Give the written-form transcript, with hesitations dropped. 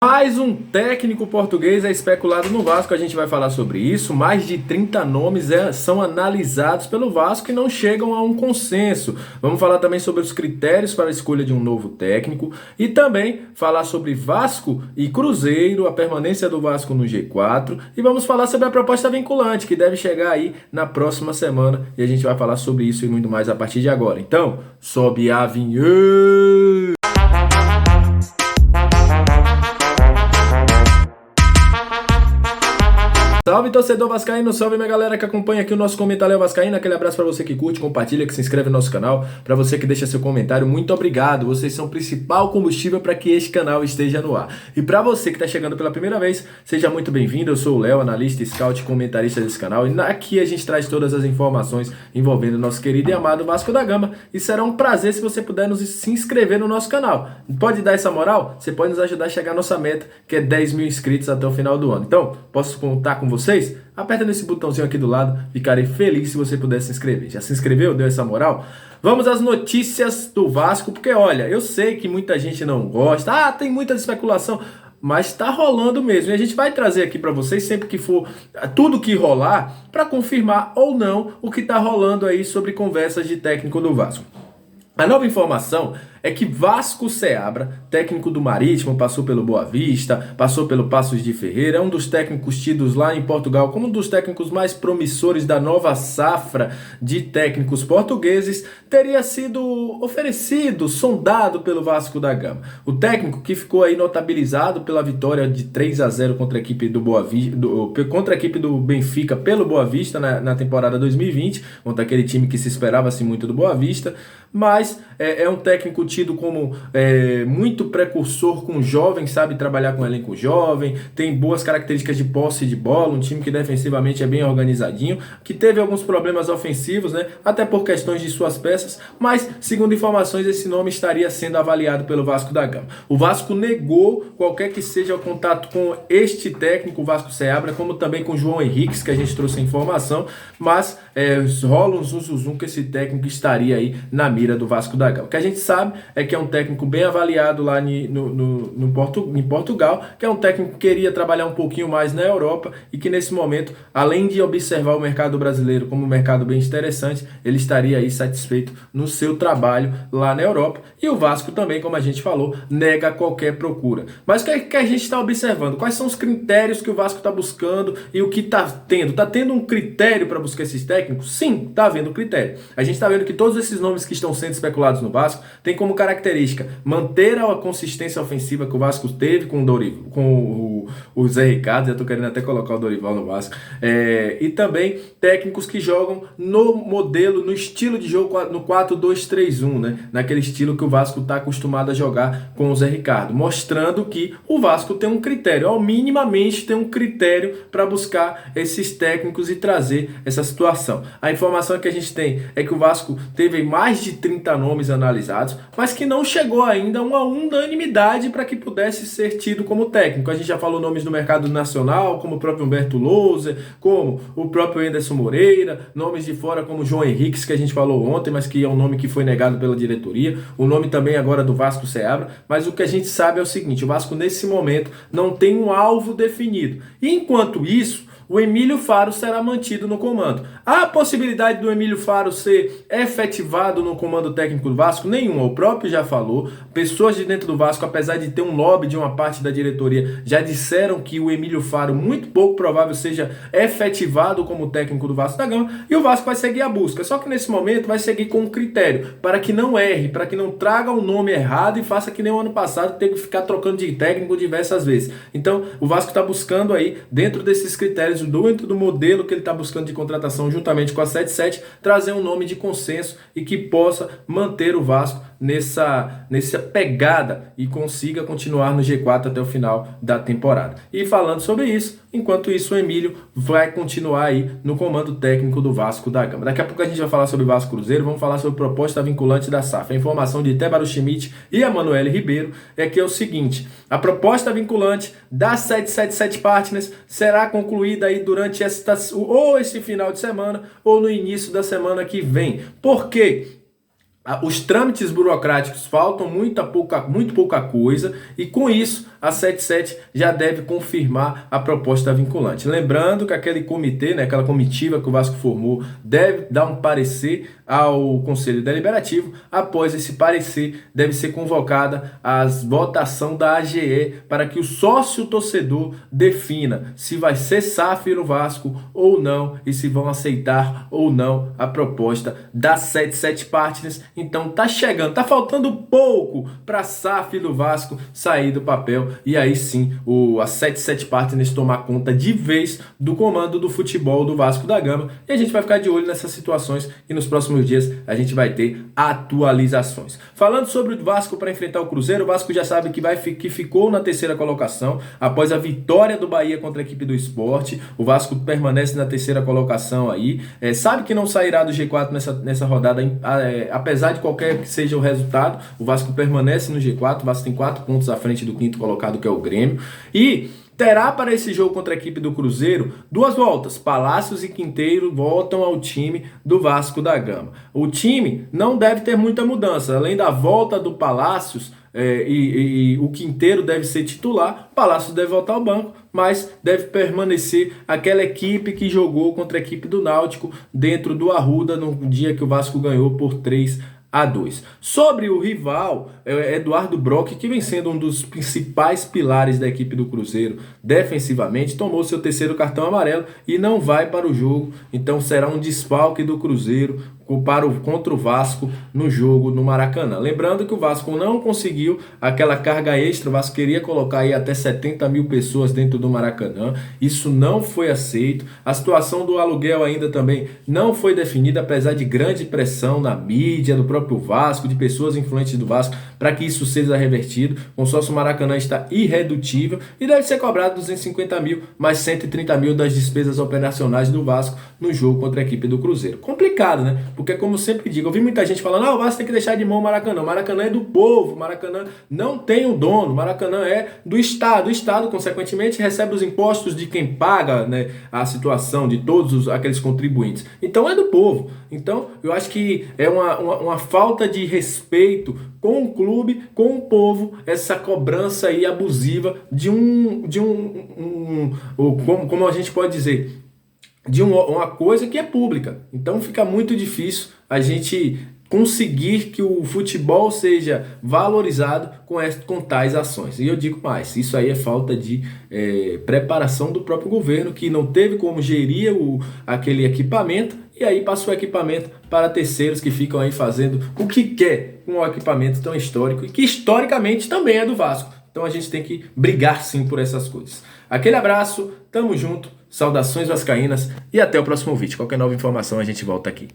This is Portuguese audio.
Mais um técnico português é especulado no Vasco, a gente vai falar sobre isso. Mais de 30 nomes são analisados pelo Vasco e não chegam a um consenso. Vamos falar também sobre os critérios para a escolha de um novo técnico e também falar sobre Vasco e Cruzeiro, a permanência do Vasco no G4, e vamos falar sobre a proposta vinculante que deve chegar aí na próxima semana e a gente vai falar sobre isso e muito mais a partir de agora. Então, sobe a vinheta! Salve torcedor vascaíno, salve minha galera que acompanha aqui o nosso comentário vascaíno, aquele abraço pra você que curte, compartilha, que se inscreve no nosso canal, pra você que deixa seu comentário, muito obrigado, vocês são o principal combustível para que este canal esteja no ar. E pra você que tá chegando pela primeira vez, seja muito bem-vindo, eu sou o Léo, analista, scout, comentarista desse canal, e aqui a gente traz todas as informações envolvendo o nosso querido e amado Vasco da Gama, e será um prazer se você puder se inscrever no nosso canal. Pode dar essa moral? Você pode nos ajudar a chegar à nossa meta, que é 10 mil inscritos até o final do ano. Então, posso contar com vocês? Aperta nesse botãozinho aqui do lado, ficarei feliz se você puder se inscrever. Já se inscreveu? Deu essa moral? Vamos às notícias do Vasco, porque olha, eu sei que muita gente não gosta, tem muita especulação, mas tá rolando mesmo. E a gente vai trazer aqui para vocês, sempre que for tudo que rolar, para confirmar ou não o que tá rolando aí sobre conversas de técnico do Vasco. A nova informação é que Vasco Seabra, técnico do Marítimo, passou pelo Boa Vista, passou pelo Paços de Ferreira, é um dos técnicos tidos lá em Portugal como um dos técnicos mais promissores da nova safra de técnicos portugueses, teria sido oferecido, sondado pelo Vasco da Gama. O técnico que ficou aí notabilizado pela vitória de 3-0 contra a equipe do contra a equipe do Benfica pelo Boa Vista na temporada 2020, contra aquele time que se esperava-se muito do Boa Vista, mas é um técnico tido como muito precursor com jovens, sabe trabalhar com elenco jovem, tem boas características de posse de bola, um time que defensivamente é bem organizadinho, que teve alguns problemas ofensivos, né, até por questões de suas peças, mas segundo informações esse nome estaria sendo avaliado pelo Vasco da Gama. O Vasco negou qualquer que seja o contato com este técnico, o Vasco Seabra, como também com o João Henriques, que a gente trouxe a informação, mas rola um zum que esse técnico estaria aí na mira do Vasco da Gama. O que a gente sabe é que é um técnico bem avaliado lá em Portugal, que é um técnico que queria trabalhar um pouquinho mais na Europa e que nesse momento, além de observar o mercado brasileiro como um mercado bem interessante, ele estaria aí satisfeito no seu trabalho lá na Europa. E o Vasco também, como a gente falou, nega qualquer procura. Mas o que a gente está observando? Quais são os critérios que o Vasco está buscando e o que está tendo? Está tendo um critério para buscar esses técnicos? Sim, está havendo critério. A gente está vendo que todos esses nomes que estão sendo especulados no Vasco têm como característica manter a consistência ofensiva que o Vasco teve com o Zé Ricardo, já estou querendo até colocar o Dorival no Vasco, e também técnicos que jogam no modelo, no estilo de jogo no 4-2-3-1, né? Naquele estilo que o Vasco está acostumado a jogar com o Zé Ricardo, mostrando que o Vasco tem um critério, ao minimamente tem um critério para buscar esses técnicos e trazer essa situação. A informação que a gente tem é que o Vasco teve mais de 30 nomes analisados, mas que não chegou ainda a uma unanimidade para que pudesse ser tido como técnico. A gente já falou nomes do mercado nacional, como o próprio Humberto Louser, como o próprio Anderson Moreira, nomes de fora como João Henriques, que a gente falou ontem, mas que é um nome que foi negado pela diretoria, o nome também agora do Vasco Seabra, mas o que a gente sabe é o seguinte, o Vasco nesse momento não tem um alvo definido. E enquanto isso, o Emílio Faro será mantido no comando. Há a possibilidade do Emílio Faro ser efetivado no comando técnico do Vasco? Nenhuma. O próprio já falou. Pessoas de dentro do Vasco, apesar de ter um lobby de uma parte da diretoria, já disseram que o Emílio Faro, muito pouco provável, seja efetivado como técnico do Vasco da Gama. E o Vasco vai seguir a busca. Só que nesse momento vai seguir com um critério, para que não erre, para que não traga o nome errado e faça que nem o ano passado, ter que ficar trocando de técnico diversas vezes. Então, o Vasco está buscando aí, dentro desses critérios, dentro do modelo que ele está buscando de contratação juntamente com a 77, trazer um nome de consenso e que possa manter o Vasco nessa pegada e consiga continuar no G4 até o final da temporada. E falando sobre isso, enquanto isso o Emílio vai continuar aí no comando técnico do Vasco da Gama. Daqui a pouco a gente vai falar sobre Vasco Cruzeiro, vamos falar sobre proposta vinculante da SAF. A informação de Tébaro Schmidt e Emanuele Ribeiro é que é o seguinte, a proposta vinculante da 777 Partners será concluída aí durante esse final de semana ou no início da semana que vem. Por quê? Os trâmites burocráticos faltam muito pouca coisa e com isso a 77 já deve confirmar a proposta vinculante. Lembrando que aquele comitê, né, aquela comitiva que o Vasco formou, deve dar um parecer ao Conselho Deliberativo. Após esse parecer, deve ser convocada a votação da AGE para que o sócio-torcedor defina se vai ser SAF no Vasco ou não e se vão aceitar ou não a proposta da 77 Partners. Então tá chegando, tá faltando pouco para a SAF do Vasco sair do papel e aí sim a 77 Partners tomar conta de vez do comando do futebol do Vasco da Gama. E a gente vai ficar de olho nessas situações e nos próximos dias a gente vai ter atualizações. Falando sobre o Vasco para enfrentar o Cruzeiro, o Vasco já sabe que ficou na terceira colocação após a vitória do Bahia contra a equipe do Sport. O Vasco permanece na terceira colocação aí. Sabe que não sairá do G4 nessa rodada, apesar de qualquer que seja o resultado. O Vasco permanece no G4. O Vasco tem 4 pontos à frente do quinto colocado, que é o Grêmio. E terá para esse jogo contra a equipe do Cruzeiro 2 voltas. Palácios e Quinteiro voltam ao time do Vasco da Gama. O time não deve ter muita mudança. Além da volta do Palácios, e o Quinteiro deve ser titular, Palácios deve voltar ao banco, mas deve permanecer aquela equipe que jogou contra a equipe do Náutico dentro do Arruda no dia que o Vasco ganhou por 3-2. Sobre o rival, Eduardo Brock, que vem sendo um dos principais pilares da equipe do Cruzeiro defensivamente, tomou seu terceiro cartão amarelo e não vai para o jogo. Então será um desfalque do Cruzeiro contra o Vasco no jogo no Maracanã. Lembrando que o Vasco não conseguiu aquela carga extra. O Vasco queria colocar aí até 70 mil pessoas dentro do Maracanã. Isso não foi aceito. A situação do aluguel ainda também não foi definida, apesar de grande pressão na mídia, do próprio Vasco, de pessoas influentes do Vasco, para que isso seja revertido. O consórcio Maracanã está irredutível e deve ser cobrado 250 mil mais 130 mil das despesas operacionais do Vasco no jogo contra a equipe do Cruzeiro. Complicado, né? Porque, como eu sempre digo, eu vi muita gente falando: o Vasco tem que deixar de mão o Maracanã. O Maracanã é do povo, o Maracanã não tem um dono, o Maracanã é do Estado. O Estado, consequentemente, recebe os impostos de quem paga, né, a situação de todos aqueles contribuintes. Então é do povo. Então eu acho que é uma falta de respeito com o clube, com o povo, essa cobrança aí abusiva como a gente pode dizer, de uma coisa que é pública. Então fica muito difícil a gente conseguir que o futebol seja valorizado com tais ações. E eu digo mais, isso aí é falta de preparação do próprio governo, que não teve como gerir aquele equipamento, e aí passou o equipamento para terceiros que ficam aí fazendo o que quer com um equipamento tão histórico, e que historicamente também é do Vasco. Então a gente tem que brigar sim por essas coisas. Aquele abraço, tamo junto, saudações vascaínas e até o próximo vídeo. Qualquer nova informação a gente volta aqui.